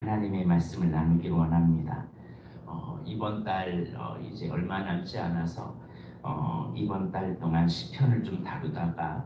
하나님의 말씀을 나누길 원합니다. 이번 달 이제 얼마 남지 않아서 이번 달 동안 시편을 좀 다루다가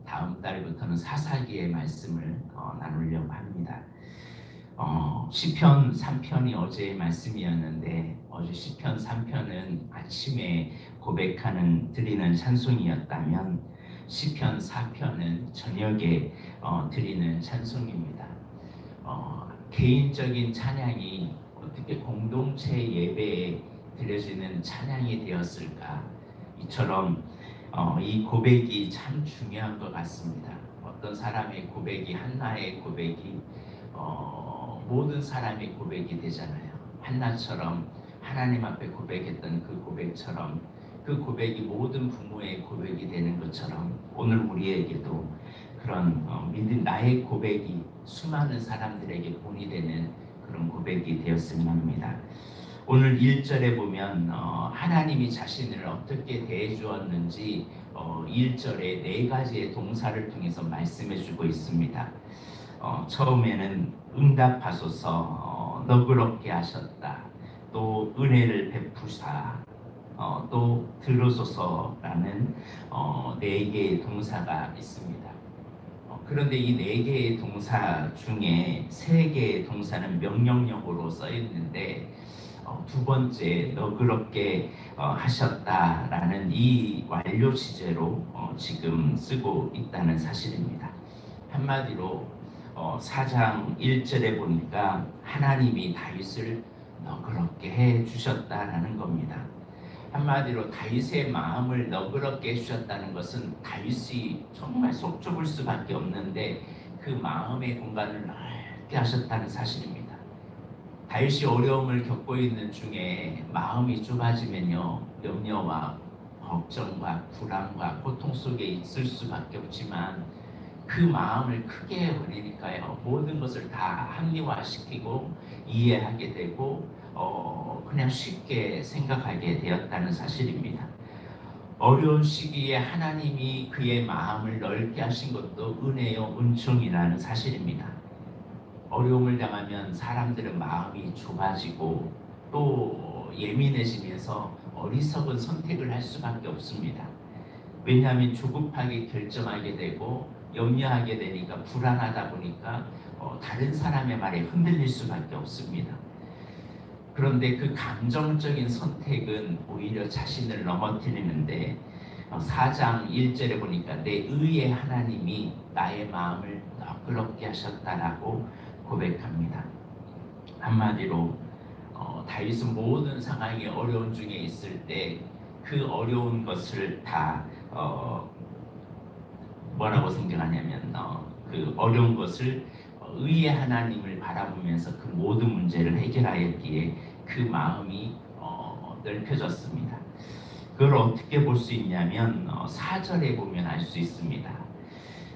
다음 달부터는 사사기의 말씀을 나누려고 합니다. 시편 3편이 어제의 말씀이었는데 어제 시편 3편은 아침에 드리는 찬송이었다면 시편 4편은 저녁에 드리는 찬송입니다. 개인적인 찬양이 어떻게 공동체 예배에 드려지는 찬양이 되었을까? 이처럼 이 고백이 참 중요한 것 같습니다. 어떤 사람의 고백이 한나의 고백이 모든 사람의 고백이 되잖아요. 한나처럼 하나님 앞에 고백했던 그 고백처럼 그 고백이 모든 부모의 고백이 되는 것처럼 오늘 우리에게도 그런 나의 고백이 수많은 사람들에게 본이 되는 그런 고백이 되었으면 합니다. 오늘 1절에 보면 하나님이 자신을 어떻게 대해 주었는지 1절에 4가지의 동사를 통해서 말씀해 주고 있습니다. 처음에는 응답하소서, 너그럽게 하셨다, 또 은혜를 베푸사, 또 들으소서라는 4개의 동사가 있습니다. 그런데 이 4개의 동사 중에 3개의 동사는 명령형으로 써 있는데 두 번째 너그럽게 하셨다라는 이 완료 시제로 지금 쓰고 있다는 사실입니다. 한마디로 4장 1절에 보니까 하나님이 다윗을 너그럽게 해 주셨다라는 겁니다. 한마디로 다윗의 마음을 너그럽게 해주셨다는 것은 다윗이 정말 속 좁을 수밖에 없는데 그 마음의 공간을 넓게 하셨다는 사실입니다. 다윗이 어려움을 겪고 있는 중에 마음이 좁아지면요, 염려와 걱정과 불안과 고통 속에 있을 수밖에 없지만 그 마음을 크게 버리니까요, 모든 것을 다 합리화시키고 이해하게 되고 그냥 쉽게 생각하게 되었다는 사실입니다. 어려운 시기에 하나님이 그의 마음을 넓게 하신 것도 은혜요 은총이라는 사실입니다. 어려움을 당하면 사람들은 마음이 좁아지고 또 예민해지면서 어리석은 선택을 할 수밖에 없습니다. 왜냐하면 조급하게 결정하게 되고 염려하게 되니까 불안하다 보니까 다른 사람의 말에 흔들릴 수밖에 없습니다. 그런데 그 감정적인 선택은 오히려 자신을 넘어뜨리는데 4장 1절에 보니까 내 의의 하나님이 나의 마음을 너그럽게 하셨다라고 고백합니다. 한마디로 다윗은 모든 상황이 어려운 중에 있을 때 그 어려운 것을 다 뭐라고 생각하냐면 그 어려운 것을 의의 하나님을 바라보면서 그 모든 문제를 해결하였기에 그 마음이 넓혀졌습니다. 그걸 어떻게 볼 수 있냐면 4절에 보면 알 수 있습니다.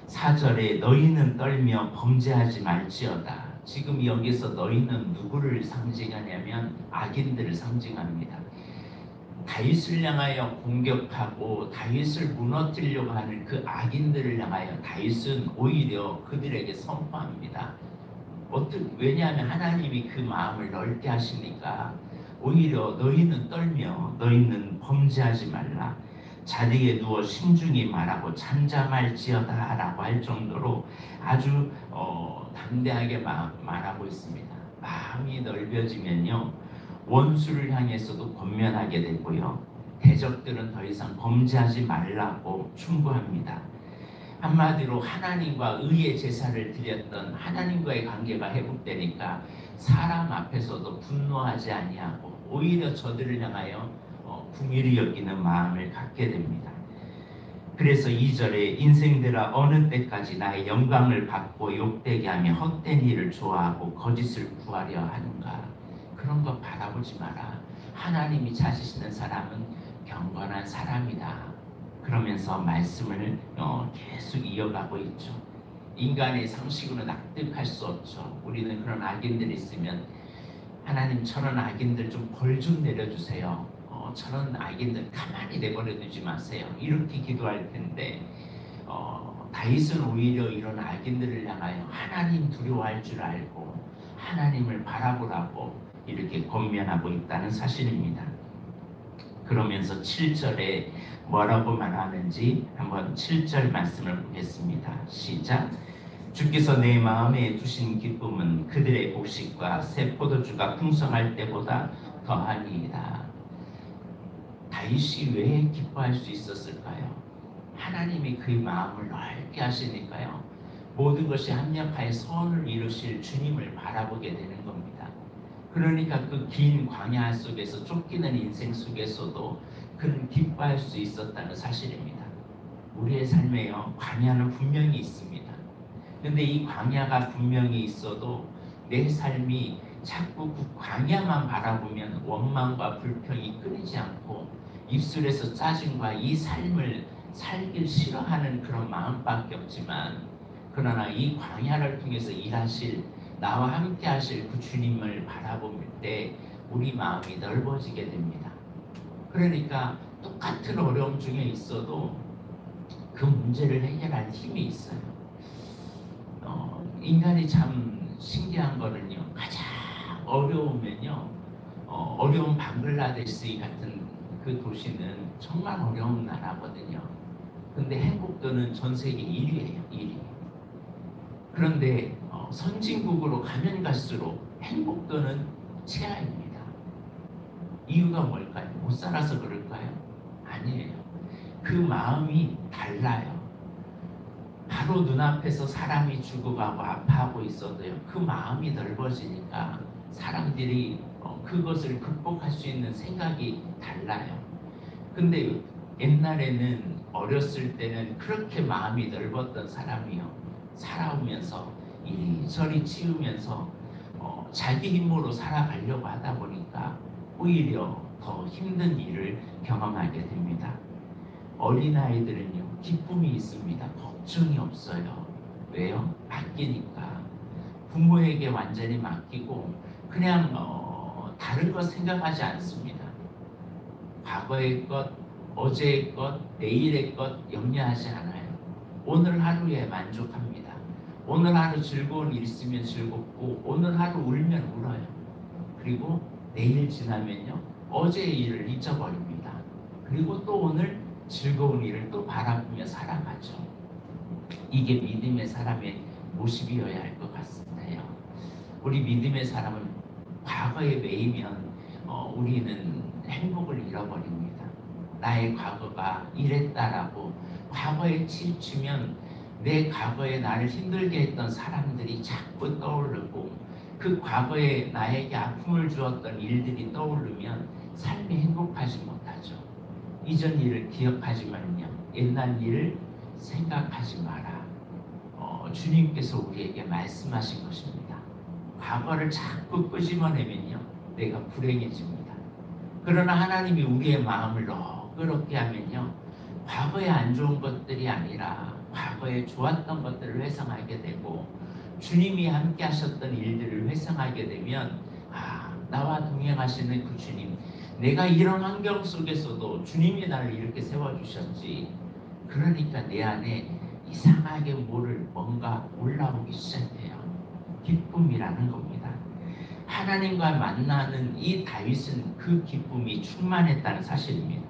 4절에 너희는 떨며 범죄하지 말지어다. 지금 여기서 너희는 누구를 상징하냐면 악인들을 상징합니다. 다윗을 향하여 공격하고 다윗을 무너뜨리려고 하는 그 악인들을 향하여 다윗은 오히려 그들에게 선포합니다. 왜냐하면 하나님이 그 마음을 넓게 하시니까 오히려 너희는 떨며 너희는 범죄하지 말라, 자리에 누워 신중히 말하고 잠잠할지어다 라고 할 정도로 아주 담대하게 말하고 있습니다. 마음이 넓어지면요, 원수를 향해서도 권면하게 되고요, 대적들은 더 이상 범죄하지 말라고 충고합니다. 한마디로 하나님과 의의 제사를 드렸던 하나님과의 관계가 회복되니까 사람 앞에서도 분노하지 아니하고 오히려 저들을 향하여 긍휼히 여기는 마음을 갖게 됩니다. 그래서 2절에 인생들아 어느 때까지 나의 영광을 받고 욕되게 하며 헛된 일을 좋아하고 거짓을 구하려 하는가. 그런 거 바라보지 마라. 하나님이 찾으시는 사람은 경건한 사람이다. 그러면서 말씀을 계속 이어가고 있죠. 인간의 상식으로 납득할 수 없죠. 우리는 그런 악인들이 있으면 하나님 저런 악인들 좀 벌 좀 내려주세요. 저런 악인들 가만히 내버려 두지 마세요. 이렇게 기도할 텐데 다윗은 오히려 이런 악인들을 향하여 하나님 두려워할 줄 알고 하나님을 바라보라고 이렇게 권면하고 있다는 사실입니다. 그러면서 7절에 뭐라고 말하는지 한번 7절 말씀을 보겠습니다. 시작. 주께서 내 마음에 두신 기쁨은 그들의 곡식과 새 포도주가 풍성할 때보다 더하니이다. 다윗이 왜 기뻐할 수 있었을까요? 하나님이 그의 마음을 넓게 하시니까요. 모든 것이 합력하여 선을 이루실 주님을 바라보게 되는 겁니다. 그러니까 그 긴 광야 속에서 쫓기는 인생 속에서도 그는 기뻐할 수 있었다는 사실입니다. 우리의 삶에요, 광야는 분명히 있습니다. 근데 이 광야가 분명히 있어도 내 삶이 자꾸 그 광야만 바라보면 원망과 불평이 끊이지 않고 입술에서 짜증과 이 삶을 살길 싫어하는 그런 마음밖에 없지만, 그러나 이 광야를 통해서 일하실 나와 함께 하실 그 주님을 바라볼 때 우리 마음이 넓어지게 됩니다. 그러니까 똑같은 어려움 중에 있어도 그 문제를 해결할 힘이 있어요. 인간이 참 신기한 거는요, 가장 어려우면요, 어려운 방글라데시 같은 그 도시는 정말 어려운 나라거든요. 근데 행복도는 전 세계 1위예요. 1위. 그런데 선진국으로 가면 갈수록 행복도는 최하입니다. 이유가 뭘까요? 못 살아서 그럴까요? 아니에요. 그 마음이 달라요. 바로 눈앞에서 사람이 죽어가고 아파하고 있어도요, 그 마음이 넓어지니까 사람들이 그것을 극복할 수 있는 생각이 달라요. 근데 옛날에는, 어렸을 때는 그렇게 마음이 넓었던 사람이요, 살아오면서 이리저리 치우면서 자기 힘으로 살아가려고 하다 보니까 오히려 더 힘든 일을 경험하게 됩니다. 어린아이들은요, 기쁨이 있습니다. 걱정이 없어요. 왜요? 맡기니까. 부모에게 완전히 맡기고 그냥 다른 것 생각하지 않습니다. 과거의 것, 어제의 것, 내일의 것 염려하지 않아요. 오늘 하루에 만족합니다. 오늘 하루 즐거운 일 있으면 즐겁고 오늘 하루 울면 울어요. 그리고 내일 지나면요, 어제의 일을 잊어버립니다. 그리고 또 오늘 즐거운 일을 또 바라보며 살아가죠. 이게 믿음의 사람의 모습이어야 할 것 같아요. 우리 믿음의 사람은 과거에 매이면 우리는 행복을 잃어버립니다. 나의 과거가 이랬다라고 과거에 치우치면 내 과거에 나를 힘들게 했던 사람들이 자꾸 떠오르고, 그 과거에 나에게 아픔을 주었던 일들이 떠오르면 삶이 행복하지 못하죠. 이전 일을 기억하지만요, 옛날 일을 생각하지 마라. 주님께서 우리에게 말씀하신 것입니다. 과거를 자꾸 끄집어내면요, 내가 불행해집니다. 그러나 하나님이 우리의 마음을 너그럽게 하면요, 과거에 안 좋은 것들이 아니라 과거에 좋았던 것들을 회상하게 되고, 주님이 함께 하셨던 일들을 회상하게 되면, 나와 동행하시는 그 주님, 내가 이런 환경 속에서도 주님이 나를 이렇게 세워주셨지. 그러니까 내 안에 이상하게 뭔가 올라오기 시작해요. 기쁨이라는 겁니다. 하나님과 만나는 이 다윗은 그 기쁨이 충만했다는 사실입니다.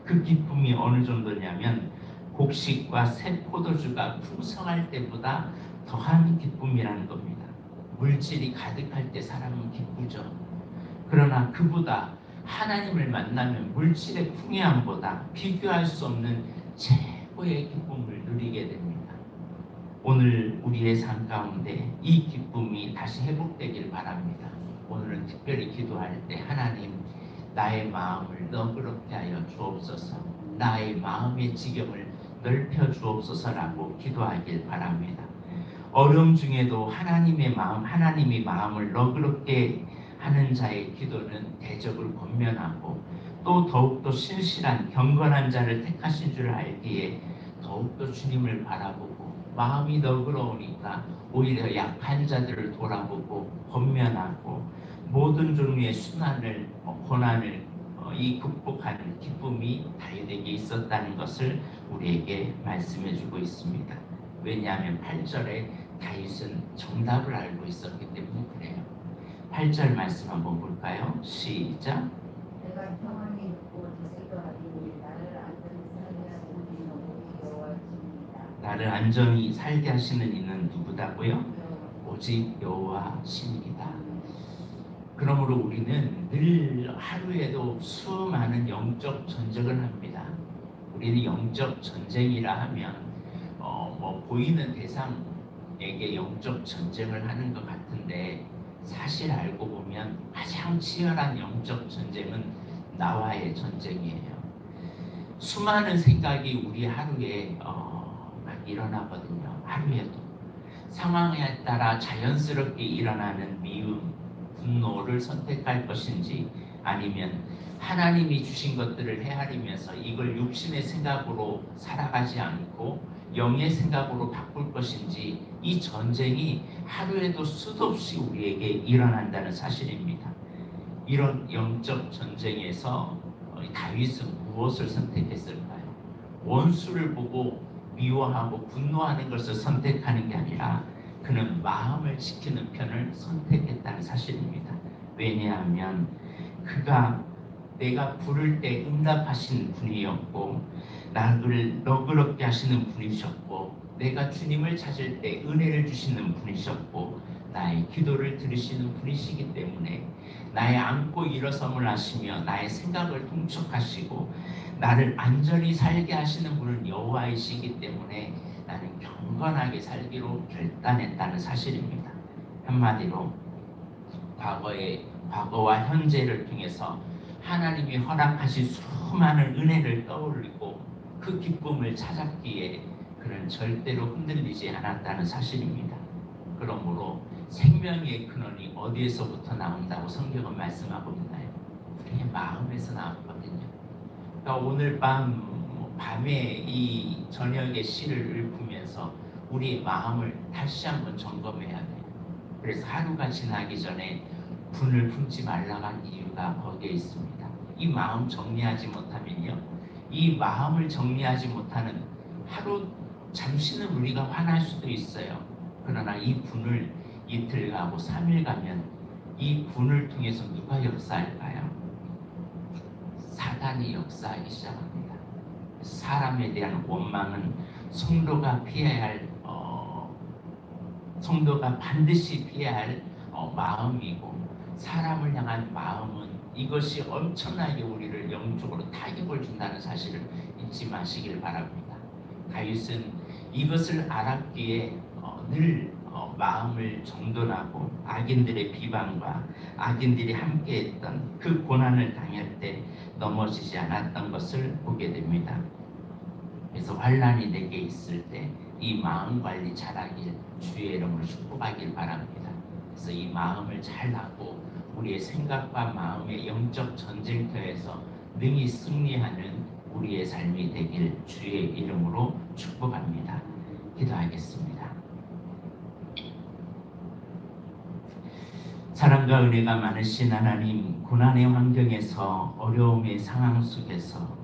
그 기쁨이 어느 정도냐면 곡식과 새 포도주가 풍성할 때보다 더한 기쁨이라는 겁니다. 물질이 가득할 때 사람은 기쁘죠. 그러나 그보다 하나님을 만나면 물질의 풍요함보다 비교할 수 없는 최고의 기쁨을 누리게 됩니다. 오늘 우리의 삶 가운데 이 기쁨이 다시 회복되길 바랍니다. 오늘은 특별히 기도할 때, 하나님, 나의 마음을 너그럽게 하여 주옵소서, 나의 마음의 지경을 넓혀 주옵소서라고 기도하길 바랍니다. 어려움 중에도 하나님이 마음을 너그럽게 하는 자의 기도는 대적을 권면하고, 또 더욱더 신실한 경건한 자를 택하신 줄 알기에 더욱더 주님을 바라보고, 마음이 너그러우니까 오히려 약한 자들을 돌아보고 권면하고, 모든 종류의 순환을, 고난을 극복하는 기쁨이 다윗에게 있었다는 것을 우리에게 말씀해 주고 있습니다. 왜냐하면 8절에 다윗은 정답을 알고 있었기 때문에 그래요. 8절 말씀 한번 볼까요? 시작. 내가 평안히 눕고 다스리더라니 나를 안전히 살게 하시는 이는 누구시오까? 오직 여호와십니다. 그러므로 우리는 늘 하루에도 수많은 영적 전쟁을 합니다. 우리는 영적 전쟁이라 하면 뭐 보이는 대상에게 영적 전쟁을 하는 것 같은데, 사실 알고 보면 가장 치열한 영적 전쟁은 나와의 전쟁이에요. 수많은 생각이 우리 하루에 막 일어나거든요. 하루에도 상황에 따라 자연스럽게 일어나는 미움, 분노를 선택할 것인지, 아니면 하나님이 주신 것들을 헤아리면서 이걸 육신의 생각으로 살아가지 않고 영의 생각으로 바꿀 것인지, 이 전쟁이 하루에도 수도 없이 우리에게 일어난다는 사실입니다. 이런 영적 전쟁에서 다윗은 무엇을 선택했을까요? 원수를 보고 미워하고 분노하는 것을 선택하는 게 아니라 그는 마음을 지키는 편을 선택했다는 사실입니다. 왜냐하면 그가 내가 부를 때 응답하시는 분이었고, 나를 너그럽게 하시는 분이셨고, 내가 주님을 찾을 때 은혜를 주시는 분이셨고, 나의 기도를 들으시는 분이시기 때문에 나의 안고 일어섬을 하시며 나의 생각을 통촉하시고 나를 안전히 살게 하시는 분은 여호와이시기 때문에 나는 경건하게 살기로 결단했다는 사실입니다. 한마디로 과거와 현재를 통해서 하나님이 허락하신 수많은 은혜를 떠올리고 그 기쁨을 찾았기에 그는 절대로 흔들리지 않았다는 사실입니다. 그러므로 생명의 근원이 어디에서부터 나온다고 성경은 말씀하고 있나요? 우리의 마음에서 나왔거든요. 그러니까 오늘 밤에 이 저녁의 시를 읽으면서 우리의 마음을 다시 한번 점검해야 돼요. 그래서 하루가 지나기 전에 분을 품지 말라고 한 이유가 거기에 있습니다. 이 마음 정리하지 못하면요, 이 마음을 정리하지 못하는 하루 잠시는 우리가 화날 수도 있어요. 그러나 이 분을 이틀 가고 3일 가면 이 분을 통해서 누가 역사할까요? 사단이 역사하기 시작합니다. 사람에 대한 원망은 성도가 반드시 피해야 할 마음이고, 사람을 향한 마음은 이것이 엄청나게 우리를 영적으로 타격을 준다는 사실을 잊지 마시길 바랍니다. 다윗은 이것을 알았기에 늘 마음을 정돈하고 악인들의 비방과 악인들이 함께했던 그 고난을 당할 때 넘어지지 않았던 것을 보게 됩니다. 그래서 환난이 내게 있을 때 이 마음 관리 잘하길 주의 이름으로 축복하길 바랍니다. 그래서 이 마음을 잘 하고 우리의 생각과 마음의 영적 전쟁터에서 능히 승리하는 우리의 삶이 되길 주의 이름으로 축복합니다. 기도하겠습니다. 사랑과 은혜가 많으신 하나님, 고난의 환경에서 어려움의 상황 속에서